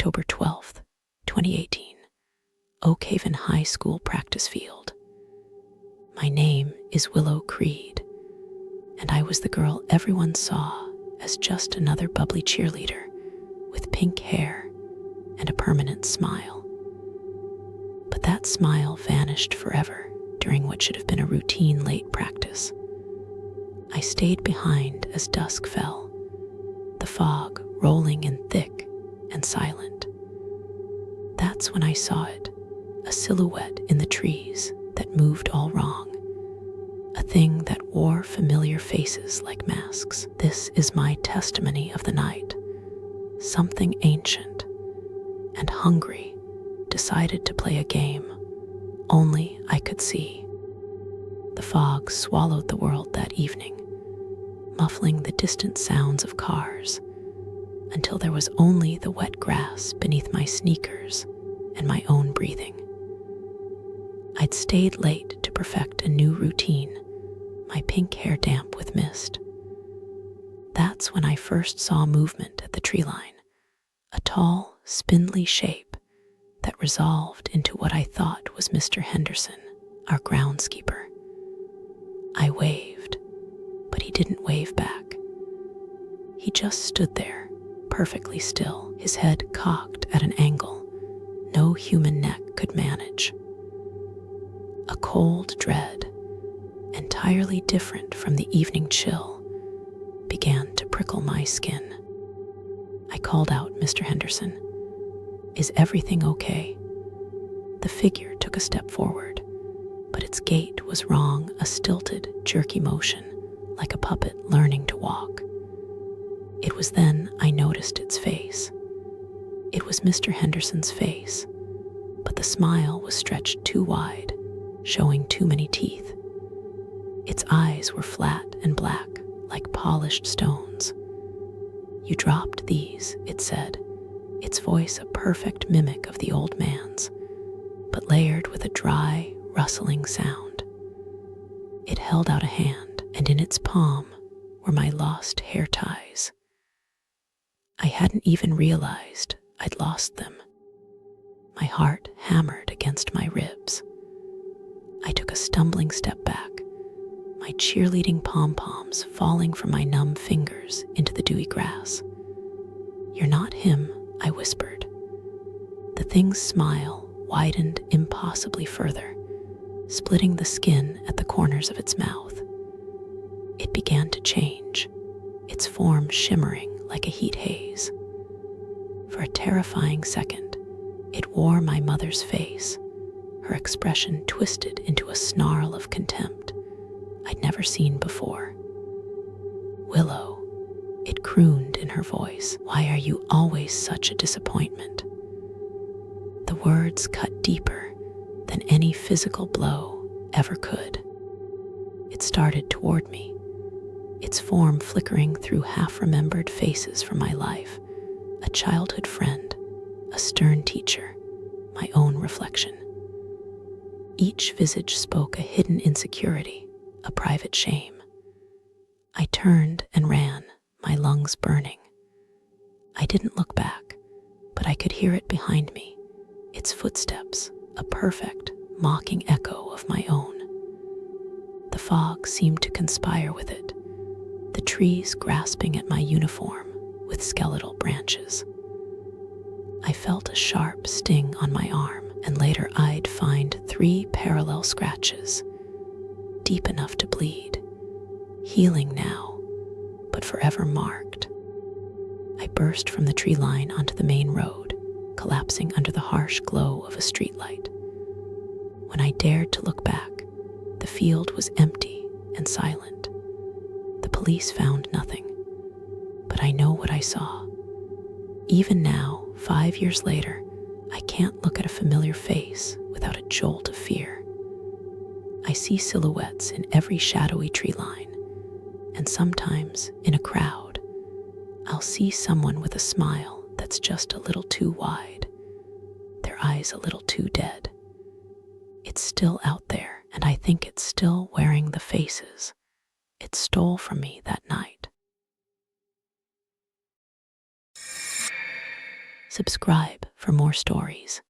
October 12th, 2018, Oak Haven High School practice field. My name is Willow Creed, and I was the girl everyone saw as just another bubbly cheerleader with pink hair and a permanent smile. But that smile vanished forever during what should have been a routine late practice. I stayed behind as dusk fell, the fog rolling in thick and silent. That's when I saw it, a silhouette in the trees that moved all wrong, a thing that wore familiar faces like masks. This is my testimony of the night. Something ancient and hungry decided to play a game only I could see. The fog swallowed the world that evening, muffling the distant sounds of cars until there was only the wet grass beneath my sneakers and my own breathing. I'd stayed late to perfect a new routine, my pink hair damp with mist. That's when I first saw movement at the tree line, a tall, spindly shape that resolved into what I thought was Mr. Henderson, our groundskeeper. I waved, but he didn't wave back. He just stood there, perfectly still, his head cocked at an angle no human neck could manage. A cold dread, entirely different from the evening chill, began to prickle my skin. I called out, "Mr. Henderson, is everything okay?" The figure took a step forward, but its gait was wrong, a stilted, jerky motion, like a puppet learning to walk. It was then I noticed its face. It was Mr. Henderson's face, but the smile was stretched too wide, showing too many teeth. Its eyes were flat and black, like polished stones. "You dropped these," it said, its voice a perfect mimic of the old man's, but layered with a dry, rustling sound. It held out a hand, and in its palm were my lost hair ties. I hadn't even realized I'd lost them. My heart hammered against my ribs. I took a stumbling step back, my cheerleading pom-poms falling from my numb fingers into the dewy grass. "You're not him," I whispered. The thing's smile widened impossibly further, splitting the skin at the corners of its mouth. It began to change, its form shimmering like a heat haze. For a terrifying second, it wore my mother's face, her expression twisted into a snarl of contempt I'd never seen before. "Willow," it crooned in her voice, "why are you always such a disappointment?" The words cut deeper than any physical blow ever could. It started toward me, its form flickering through half-remembered faces from my life, a childhood friend, a stern teacher, my own reflection. Each visage spoke a hidden insecurity, a private shame. I turned and ran, my lungs burning. I didn't look back, but I could hear it behind me, its footsteps, a perfect, mocking echo of my own. The fog seemed to conspire with it, the trees grasping at my uniform with skeletal branches. I felt a sharp sting on my arm, and later I'd find 3 parallel scratches, deep enough to bleed, healing now, but forever marked. I burst from the tree line onto the main road, collapsing under the harsh glow of a streetlight. When I dared to look back, the field was empty and silent. The police found nothing, but I know what I saw. Even now, 5 years later, I can't look at a familiar face without a jolt of fear. I see silhouettes in every shadowy tree line, and sometimes in a crowd, I'll see someone with a smile that's just a little too wide, their eyes a little too dead. It's still out there, and I think it's still wearing the faces it stole from me that night. Subscribe for more stories.